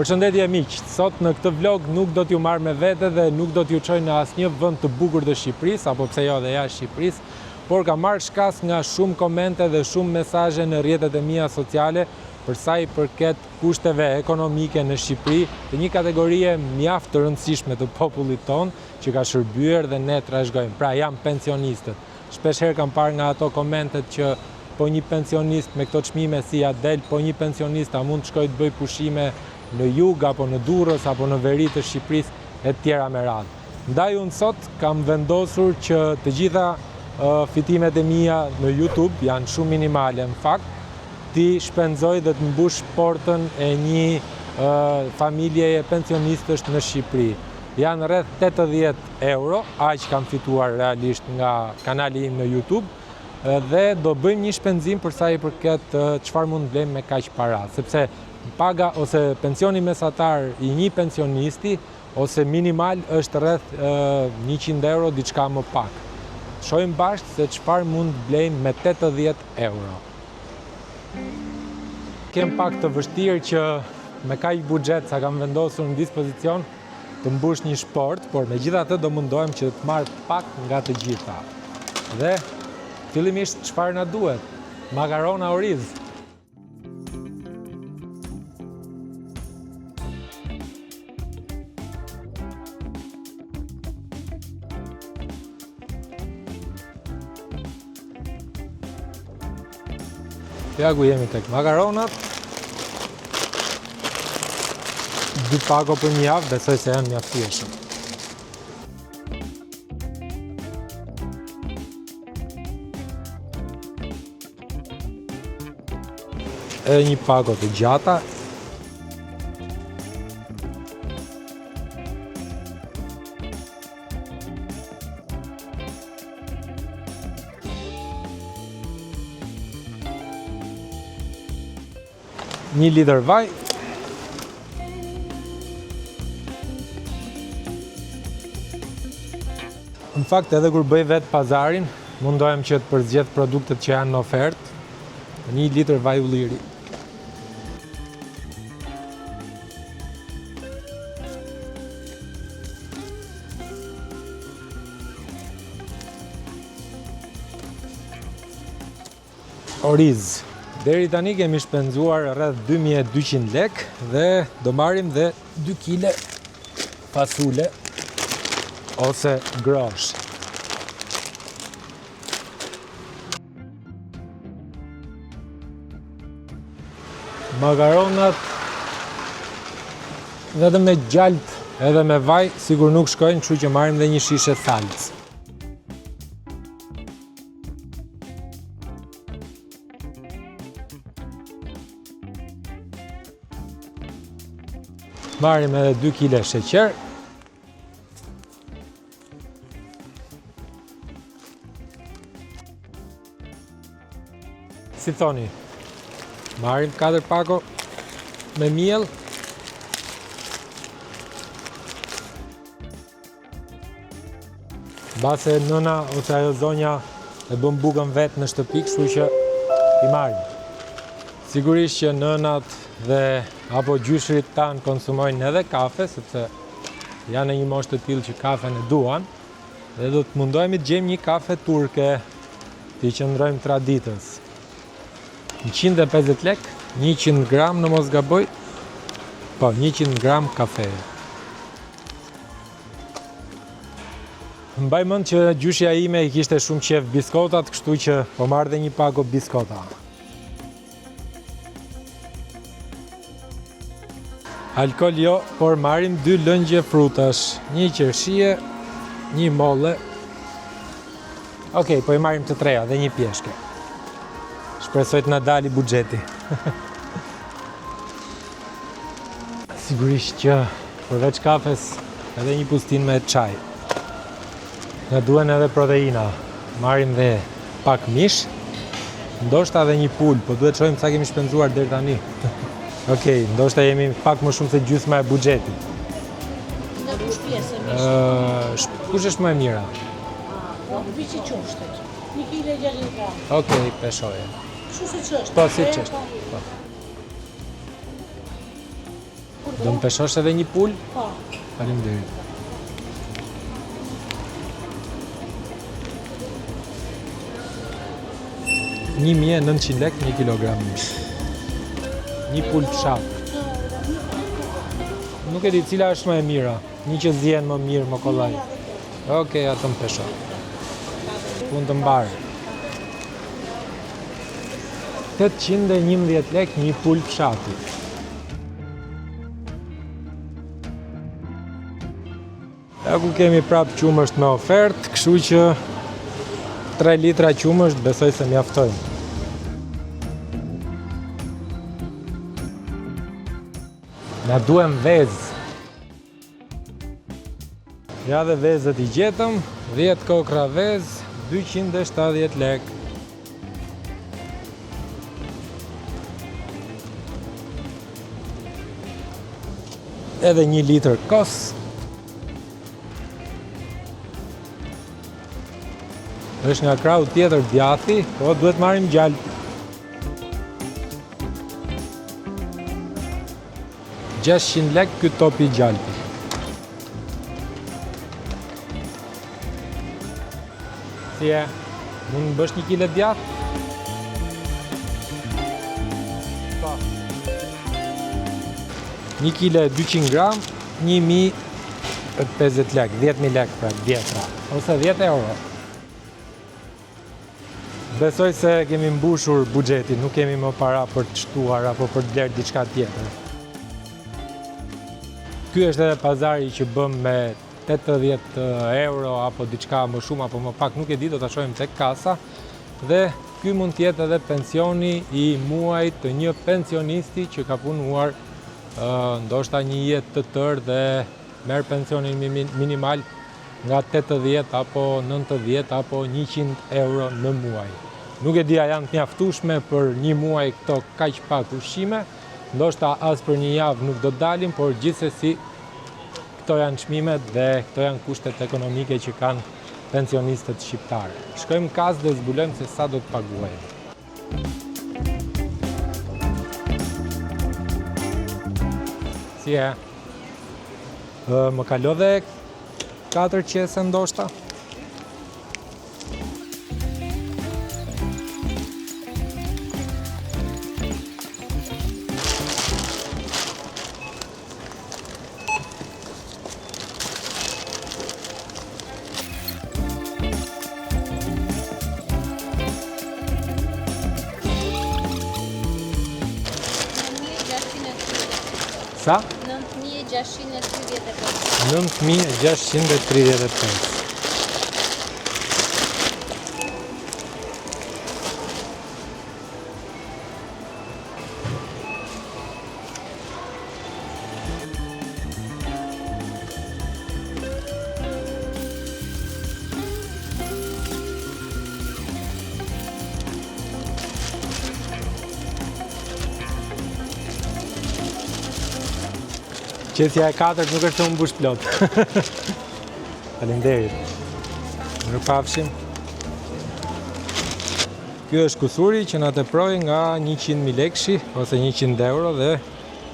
Përshëndetje miq, sot në këtë vlog nuk do t'ju marr me vete dhe nuk do t'ju çoj në asnjë vend të bukur të Shqipërisë, apo pse jo dhe jashtë Shqipërisë, por kam marrë shkas nga shumë komente dhe shumë mesazhe në rrjetet e mia sociale për sa i përket kushteve ekonomike në Shqipëri, të një kategorie mjaft të rëndësishme të popullit ton që ka shërbyer dhe ne trashëgojmë. Pra jam pensionistët. Shpesh herë kam parë nga ato komentet që po një pensionist me këto çmime si ja del, po një pensionist a mund të shkojë të bëj pushime në jug apo në Durrës apo në veri të Shqipërisë e tjera me radhë. Ndaj unë sot kam vendosur që të gjitha fitimet e mia në YouTube janë shumë minimale në fakt, ti shpenzoj dhe të mbush portën e një familjeje pensionistësh në Shqipëri. Janë rreth 80 euro, aq kam fituar realisht nga kanali im në YouTube, dhe do bëjmë një shpenzim për sa i përket çfarë mund blejmë me kaq para, sepse paga ose pensioni mesatar i një pensionisti ose minimal është rreth 100 euro, diçka më pak. Shohim bashkë se çfarë mund blejmë me 80 euro. Kem pak të vështirë që me kaq buxhet sa kam vendosur në dispozicion të mbush një shport, por megjithatë do mundohem që të marr pak nga të gjitha. Dhe fillimisht çfarë na duhet? Makarona oriz. Ja ku jemi tek makaronat. 2 pako për një javë, besoj se janë mjaftueshëm. E një pako të gjata. Një litër vaj. Në fakt edhe kur bëj vetë pazarin, mundohem që të përzgjedh produktet që janë në ofertë. 1 litër vaj ulliri. Oriz. Deri tani kemi shpenzuar rreth 2200 lek dhe do marrim dhe 2 kg fasule ose grosh. Makaronat vetëm me gjalp edhe me vaj sigur nuk shkojnë, kështu që marrim dhe një shishe salcë. Marrim edhe 2 kg sheqer. Si thoni, marrim 4 pako me miell. Base nëna ose ajo zonja e bën bukën vetë në shtëpi, kështu që i marrim. Sigurisht që nënat dhe apo gjyshrit tanë konsumojnë edhe kafe, sepse janë në një moshë të tillë që kafen e duan, dhe do të mundohemi të gjejmë një kafe turke, të i qëndrojmë traditës. 150 lek, 100 gram në mos gaboj, po 100 gram kafe. Mbaj mend që gjyshja ime i kishte shumë qef biskotat, kështu që po marr dhe një pako biskota. Alkol jo, por marrim 2 lëngje frutash, 1 qershie, 1 molle. Okej, po i marrim të treja dhe 1 pjeshke. Shpresoj të na dali buxheti. Sigurisht që përveç kafes edhe një pustin me çaj. Na duhen edhe proteina. Marrim dhe pak mish, ndoshta edhe një pul, po duhet shohim sa kemi shpenzuar deri tani. Okej, ndoshta jemi pak më shumë se gjysma e buxhetit. Në kush pjesë mish? Kush është më e mira? Po, viçi qumshtet. 1 kg 600 gram. Okej, peshoje. Kështu siç është. Po, siç është. Po. Kur Do më peshosh edhe një pul? Po. Faleminderit. $1.900 1 kilogram mish. Një pul fshat. Nuk e di cila është më e mira. Një që zjen më mirë, më kollaj. Okej, atë më pesho. Pun të mbarë. 811 lek një pul fshati. Ja ku kemi prap qumësht me ofertë, kështu që 3 litra qumësht besoj se mjaftojnë. Na duhem vezë. Ja dhe vezët i gjetëm, 10 kokra vezë, 270 lek. Edhe 1 litër kos. Është nga krau tjetër djathi, po duhet marrim gjalp. 600 lek ky topi i gjalpit. Si e? Mund më bësh 1 kile djath? Pa. 1 kile 200 gram, 1.050 lek, 10.000 lek pra, 10 ose 10 euro. Besoj se kemi mbushur buxhetin, nuk kemi më para për të shtuar apo për të blerë diçka tjetër. Ky është edhe pazari që bëm me 80 euro apo diçka më shumë apo më pak, nuk e di, do ta shohim tek kasa. Dhe ky mund të jetë edhe pensioni i muajit të një pensionisti që ka punuar ndoshta një jetë të tërë dhe merr pensionin minimal nga 80 apo 90 apo 100 euro në muaj. Nuk e di a janë të mjaftueshme për një muaj këto kaq pak ushqime, ndoshta as për një javë nuk do dalim, por gjithsesi këto janë çmimet dhe këto janë kushtet ekonomike që kanë pensionistët shqiptarë. Shkojmë kas dhe zbulojmë se sa do të paguajmë. Si e? Më kalo dhe 4 qese ndoshta? Sa? 9.635. 9.635. Qesja e 4 nuk është të më mbush plot. Faleminderit. Mirupafshim. Ky është kusuri që na teproi nga 100.000 lekëshi ose 100 euro dhe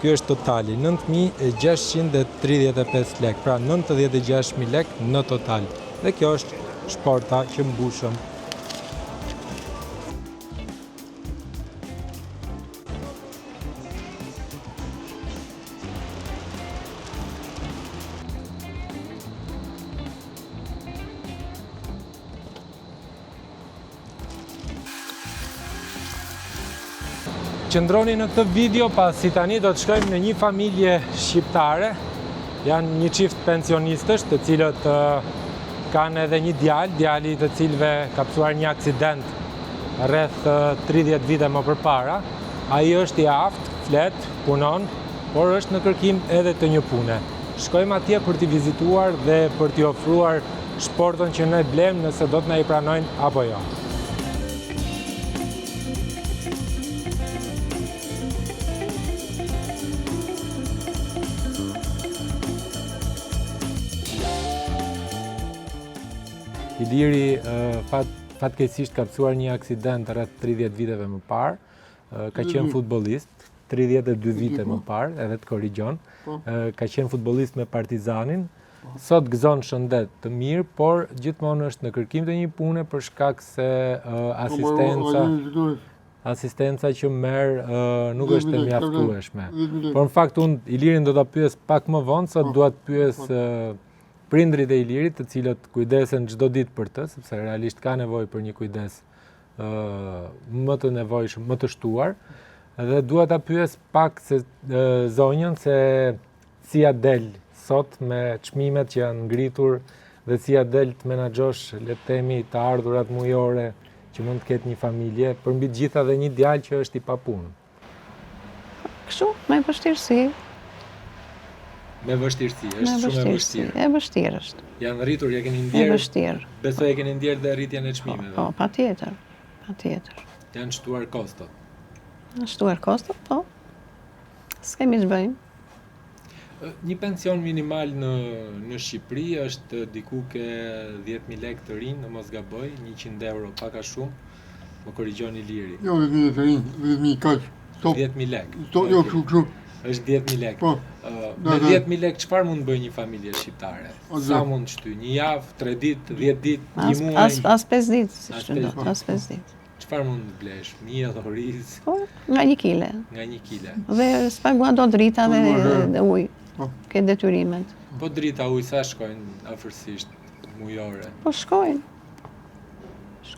ky është totali, 9.635 lek, pra 96.000 lek në total. Dhe kjo është shporta që mbushëm. Qëndroni në këtë video, pasi tani do të shkojmë në një familje shqiptare. Janë një çift pensionistësh të cilët kanë edhe një djali të cilëve ka pasur një aksident rreth 30 vite më përpara. Ai është i aftë, flet, punon, por është në kërkim edhe të një pune. Shkojmë atje për t'i vizituar dhe për t'i ofruar shportën që ne blem nëse do të na i pranojnë apo jo. Iliri fatkeqësisht ka pasur një aksident rreth 30 viteve më parë, ka qenë futbollist, 32 vite më parë, edhe të korrigjon. Ka qenë futbollist me Partizanin. Sot gëzon shëndet të mirë, por gjithmonë është në kërkim të një pune për shkak se asistenca që merr nuk është e mjaftueshme. Por në fakt unë Ilirin do ta pyes pak më vonë, sot dua të pyes prindrit e Ilirit, të cilët kujdesen çdo ditë për të, sepse realisht ka nevojë për një kujdes më të nevojshëm, më të shtuar. Dhe dua ta pyes pak se zonjën se si ja del sot me çmimet që janë ngritur dhe si ja del të menaxhosh, le të themi, të ardhurat mujore që mund të ketë një familje, përmbi të gjitha dhe një djalë që është i papunë. Kështu, me vështirësi. Me vështirësi, është shumë e vështirë. E vështirë është. Janë rritur, ja keni E ndjerë. vështirë. Besoj e keni ndjerë dhe rritjen e çmimeve. Po, patjetër. Patjetër. Janë shtuar kostot. Në shtuar kostot, po. S'kemi që bëjmë. Një pension minimal në Shqipëri është diku ke 10.000 lekë të rinë, në mos gaboj, 100 euro, pak a shumë, më korrigjon Iliri. Jo, 10.000 të rinë, 10.000 kaq. 10.000 lekë. Jo, kështu. Është 10.000 lekë. Po. Me 10.000 lekë çfarë mund bëj një familje shqiptare? Sa mund shty? Një javë, 3 ditë, 10 ditë, një muaj? As 5 ditë, si shtu as 5 ditë. Çfarë mund të blesh? Miell, oriz? Po, nga 1 kile. Nga 1 kile. Dhe s'paguan dot drita dhe ujë. Ke detyrimet. Po drita ujë sa shkojnë afërsisht mujore? Po shkojnë.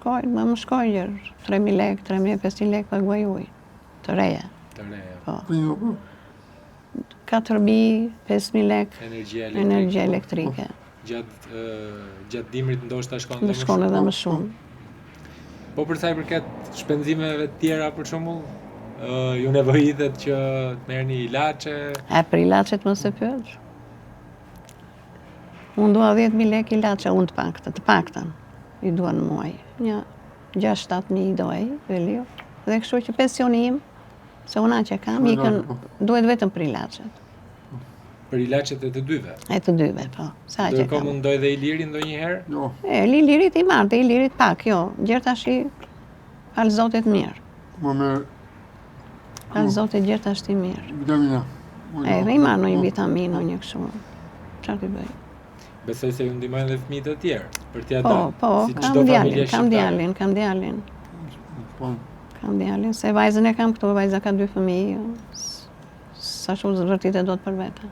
Më shkojnë gjërë. 3.000 lekë, 3.500 lekë paguaj ujë. Të reja. Të reja. Po. 4.000, 5.000 lekë energji elektrike. Gjatë dimrit ndoshta shkon edhe më shumë. Po për sa i përket shpenzimeve të tjera, për shembull, ju nevojitet që të merrni ilaçe? Për ilaçet mos e pyet. Unë dua 10.000 lekë ilaçe, unë të paktën. I dua në muaj. Një 6-7.000 doj, velio. Dhe kështu që pensioni im, se una që kam, duhet vetëm për ilaçet. Për ilaçet e të dyve? E të dyve, po. Ndërkohë mundoj dhe Iliri ndonjëherë? Jo. Ilirit i marrë, Ilirit pak, jo. Gjerë tash i falë Zotit mirë. Më merr. Falë Zotit gjerë tash i mirë. Vitamina. Dhe i marrë një vitaminë, një kështu. Çfarë t'i bëj? Besoj se ju ndihmojnë dhe fëmijët e tjerë, për t'ia dhënë. Po, kam djalin. Kam djalin, se vajzën e kam këtu, vajza ka 2 fëmijë. Sa shumë vërtet e do të për vete.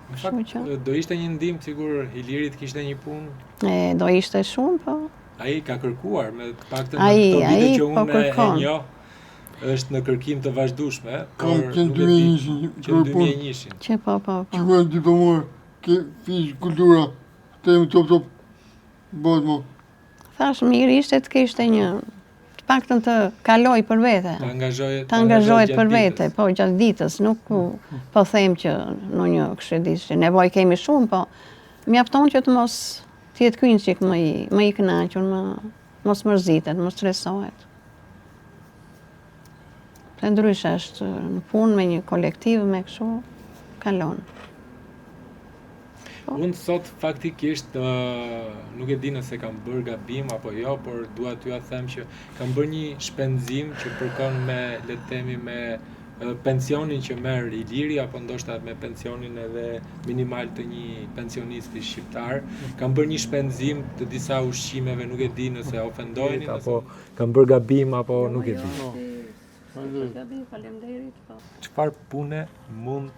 Në fakt, do ishte një ndihmë sigur Ilirit kishte një punë? Do ishte shumë, po. Ai ka kërkuar, me të paktën në këto vite që unë e njoh, është në kërkim të vazhdueshme, por nuk e di që 2001-shin. Që po. Që vjen diplomor, ke fizik kultura, tem top, bëhet më. Thash, mirë ishte të kishte një, të paktën të kaloj për vete. Të angazhohet për vete, po gjatë ditës, nuk po them që në një këshedis që nevoj kemi shumë, po mjafton që të mos t'jetë kynë qik më i kënaqur, mos mërzitet, mos stresohet. Për ndryshe është në punë me një kolektiv, me këshu, kalon. Unë sot faktikisht nuk e di nëse kam bërë gabim apo jo, por dua t'ju them që kam bërë një shpenzim që përkon me, le të themi, me pensionin që merr Iliri apo ndoshta me pensionin edhe minimal të një pensionisti shqiptar. Kam bërë një shpenzim të disa ushqimeve, nuk e di nëse ofendojnë apo kam bërë gabim apo nuk e di. Çfarë pune mund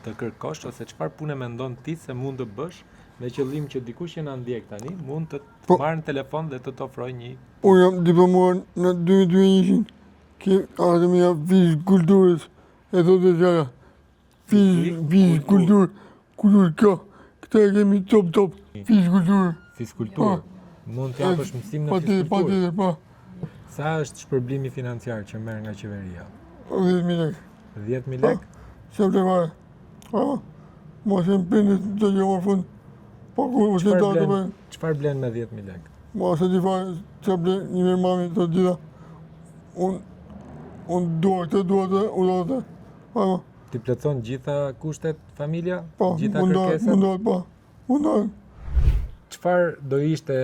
të kërkosh ose çfarë pune mendon ti se mund të bësh me qëllim që dikush që na ndjek tani mund të marrë në telefon dhe të të ofrojë një. Unë jam diplomuar në 2001-shin, ke akademia fizik kulturës, e thotë gjara. Fizik kulturë, kulturë ka, këta e kemi top, fizik kulturë. Fizikulturë. Mund të japësh mësim në fizikulturë. Pa. Sa është shpërblimi financiar që merr nga qeveria? 10.000 lekë. 10.000 lekë? Se të fare. Mos e mpinit të gjë më fund. Çfarë blen me 10.000 lekë? Mos e di fare, që blen një mirë mami të gjitha. Unë dua të. Ti plotson gjitha kushtet familja? Po, mundohet. Çfarë do ishte,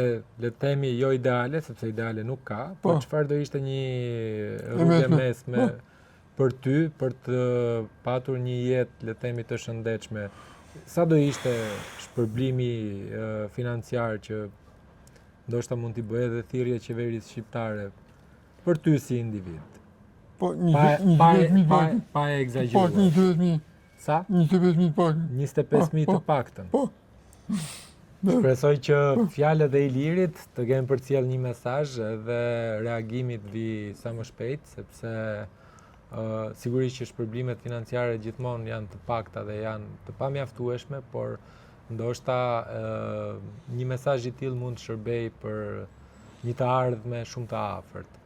le të themi, jo ideale, sepse ideale nuk ka, por çfarë do ishte një rrugë mesme për ty, për të patur një jetë, le të themi, të shëndetshme, sa do ishte shpërblimi financiar që ndoshta mund t'i bëjë edhe thirrje qeverisë shqiptare për ty si individ? Po, 25.000 pak. Pa e egzageruar. 25.000. Sa? 25.000 pak. 25.000 të paktën. Po. Shpresoj që fjalët e Ilirit të kenë përcjell një mesazh edhe reagimit vi sa më shpejt, sepse sigurisht që shpërblimet financiare gjithmonë janë të pakta dhe janë të pamjaftueshme, por ndoshta një mesazh i tillë mund të shërbejë për një të ardhme shumë të afërt.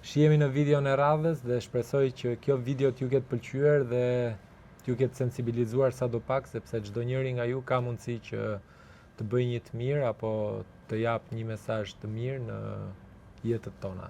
Shihemi në videon e radhës dhe shpresoj që kjo video t'ju ketë pëlqyer dhe t'ju ketë sensibilizuar sadopak, sepse çdo njeri nga ju ka mundësi që të bëjë një të mirë apo të jap një mesazh të mirë në jetët tona.